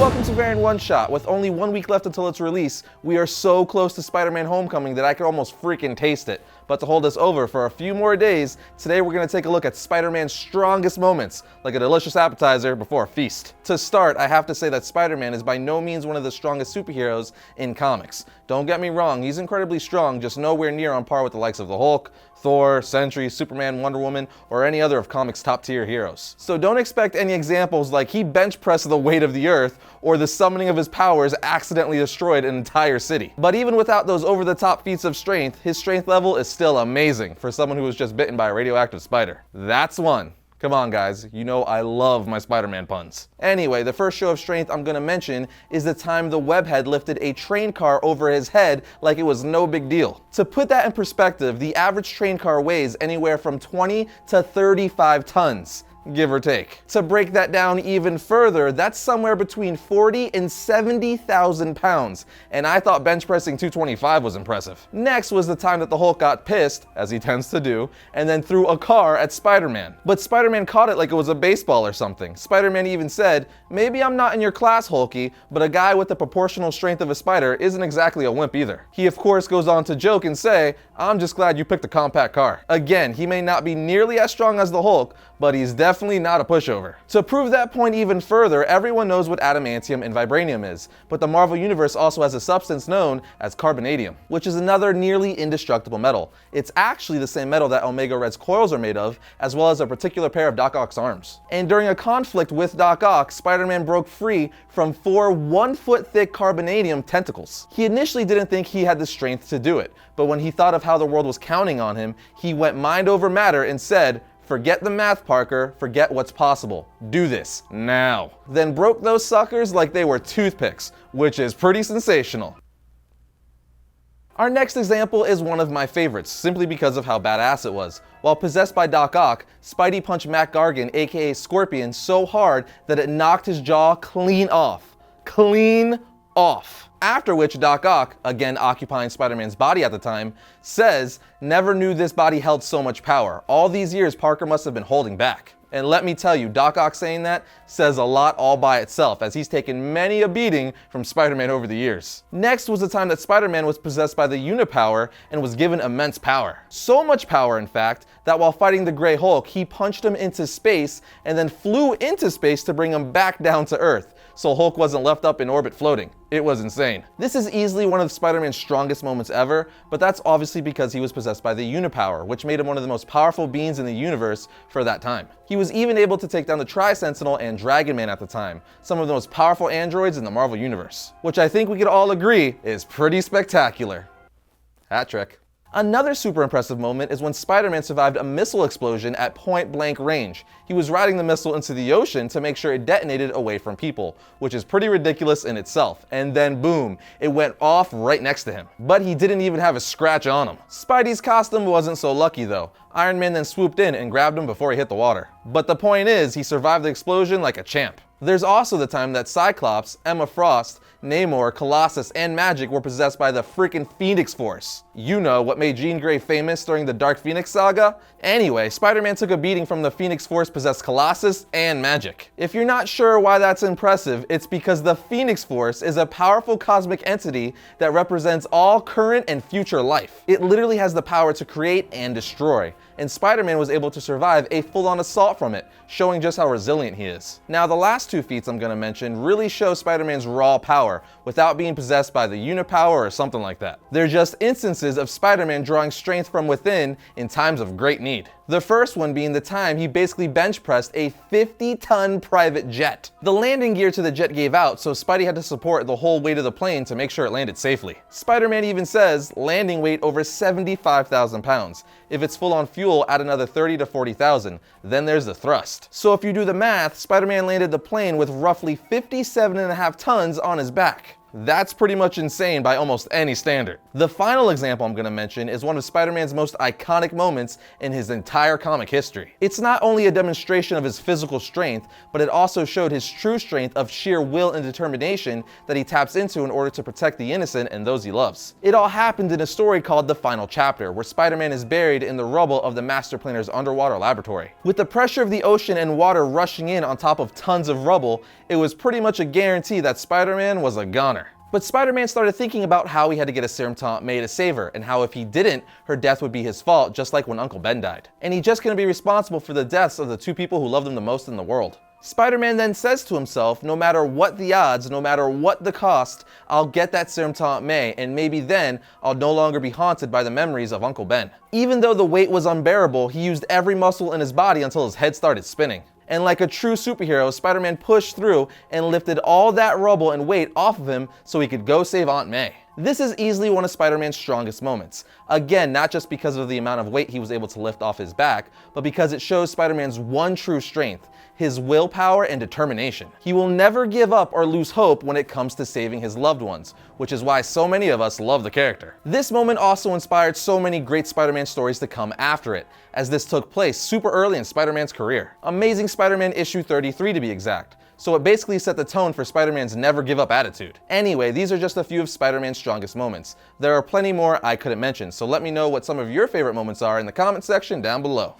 Welcome to Variant One Shot. With only 1 week left until its release, we are so close to Spider-Man Homecoming that I could almost freaking taste it. But to hold us over for a few more days, today we're going to take a look at Spider-Man's strongest moments, like a delicious appetizer before a feast. To start, I have to say that Spider-Man is by no means one of the strongest superheroes in comics. Don't get me wrong, he's incredibly strong, just nowhere near on par with the likes of the Hulk, Thor, Sentry, Superman, Wonder Woman, or any other of comics' top-tier heroes. So don't expect any examples like he bench pressed the weight of the earth, or the summoning of his powers accidentally destroyed an entire city. But even without those over-the-top feats of strength, his strength level is still amazing for someone who was just bitten by a radioactive spider. That's one. Come on guys, you know I love my Spider-Man puns. Anyway, the first show of strength I'm gonna mention is the time the webhead lifted a train car over his head like it was no big deal. To put that in perspective, the average train car weighs anywhere from 20 to 35 tons. Give or take. To break that down even further, that's somewhere between 40 and 70,000 pounds, and I thought bench pressing 225 was impressive. Next was the time that the Hulk got pissed, as he tends to do, and then threw a car at Spider-Man. But Spider-Man caught it like it was a baseball or something. Spider-Man even said, "Maybe I'm not in your class, Hulky, but a guy with the proportional strength of a spider isn't exactly a wimp either." He of course goes on to joke and say, "I'm just glad you picked a compact car." Again, he may not be nearly as strong as the Hulk, but he's definitely not a pushover. To prove that point even further, everyone knows what adamantium and vibranium is, but the Marvel Universe also has a substance known as carbonadium, which is another nearly indestructible metal. It's actually the same metal that Omega Red's coils are made of, as well as a particular pair of Doc Ock's arms. And during a conflict with Doc Ock, Spider-Man broke free from 4 1-foot-thick carbonadium tentacles. He initially didn't think he had the strength to do it, but when he thought of how the world was counting on him, he went mind over matter and said, "Forget the math, Parker, forget what's possible. Do this, now." Then broke those suckers like they were toothpicks, which is pretty sensational. Our next example is one of my favorites, simply because of how badass it was. While possessed by Doc Ock, Spidey punched Mac Gargan, aka Scorpion, so hard that it knocked his jaw clean off. Clean off. After which Doc Ock, again occupying Spider-Man's body at the time, says, "Never knew this body held so much power. All these years Parker must have been holding back." And let me tell you, Doc Ock saying that says a lot all by itself, as he's taken many a beating from Spider-Man over the years. Next was the time that Spider-Man was possessed by the Unipower and was given immense power. So much power, in fact, that while fighting the Grey Hulk, he punched him into space and then flew into space to bring him back down to Earth, so Hulk wasn't left up in orbit floating. It was insane. This is easily one of Spider-Man's strongest moments ever, but that's obviously because he was possessed by the Unipower, which made him one of the most powerful beings in the universe for that time. He was even able to take down the Tri-Sentinel and Dragon Man at the time, some of the most powerful androids in the Marvel Universe, which I think we could all agree is pretty spectacular. Hat trick. Another super impressive moment is when Spider-Man survived a missile explosion at point-blank range. He was riding the missile into the ocean to make sure it detonated away from people, which is pretty ridiculous in itself. And then boom, it went off right next to him. But he didn't even have a scratch on him. Spidey's costume wasn't so lucky though. Iron Man then swooped in and grabbed him before he hit the water. But the point is, he survived the explosion like a champ. There's also the time that Cyclops, Emma Frost, Namor, Colossus, and Magic were possessed by the freaking Phoenix Force. You know, what made Jean Grey famous during the Dark Phoenix saga? Anyway, Spider-Man took a beating from the Phoenix Force possessed Colossus and Magic. If you're not sure why that's impressive, it's because the Phoenix Force is a powerful cosmic entity that represents all current and future life. It literally has the power to create and destroy, and Spider-Man was able to survive a full-on assault from it, showing just how resilient he is. Now, the last two feats I'm going to mention really show Spider-Man's raw power without being possessed by the Unipower or something like that. They're just instances of Spider-Man drawing strength from within in times of great need. The first one being the time he basically bench pressed a 50-ton private jet. The landing gear to the jet gave out, so Spidey had to support the whole weight of the plane to make sure it landed safely. Spider-Man even says landing weight over 75,000 pounds. If it's full on fuel, add another 30 to 40,000. Then there's the thrust. So if you do the math, Spider-Man landed the plane with roughly 57.5 tons on his back. That's pretty much insane by almost any standard. The final example I'm going to mention is one of Spider-Man's most iconic moments in his entire comic history. It's not only a demonstration of his physical strength, but it also showed his true strength of sheer will and determination that he taps into in order to protect the innocent and those he loves. It all happened in a story called The Final Chapter, where Spider-Man is buried in the rubble of the Master Planner's underwater laboratory. With the pressure of the ocean and water rushing in on top of tons of rubble, it was pretty much a guarantee that Spider-Man was a goner. But Spider-Man started thinking about how he had to get a serum to Aunt May to save her, and how if he didn't, her death would be his fault, just like when Uncle Ben died. And he just couldn't be responsible for the deaths of the two people who loved him the most in the world. Spider-Man then says to himself, no matter what the odds, no matter what the cost, I'll get that serum to Aunt May, and maybe then I'll no longer be haunted by the memories of Uncle Ben. Even though the weight was unbearable, he used every muscle in his body until his head started spinning. And like a true superhero, Spider-Man pushed through and lifted all that rubble and weight off of him so he could go save Aunt May. This is easily one of Spider-Man's strongest moments. Again, not just because of the amount of weight he was able to lift off his back, but because it shows Spider-Man's one true strength, his willpower and determination. He will never give up or lose hope when it comes to saving his loved ones, which is why so many of us love the character. This moment also inspired so many great Spider-Man stories to come after it, as this took place super early in Spider-Man's career. Amazing Spider-Man issue 33 to be exact. So it basically set the tone for Spider-Man's never give up attitude. Anyway, these are just a few of Spider-Man's strongest moments. There are plenty more I couldn't mention, so let me know what some of your favorite moments are in the comment section down below.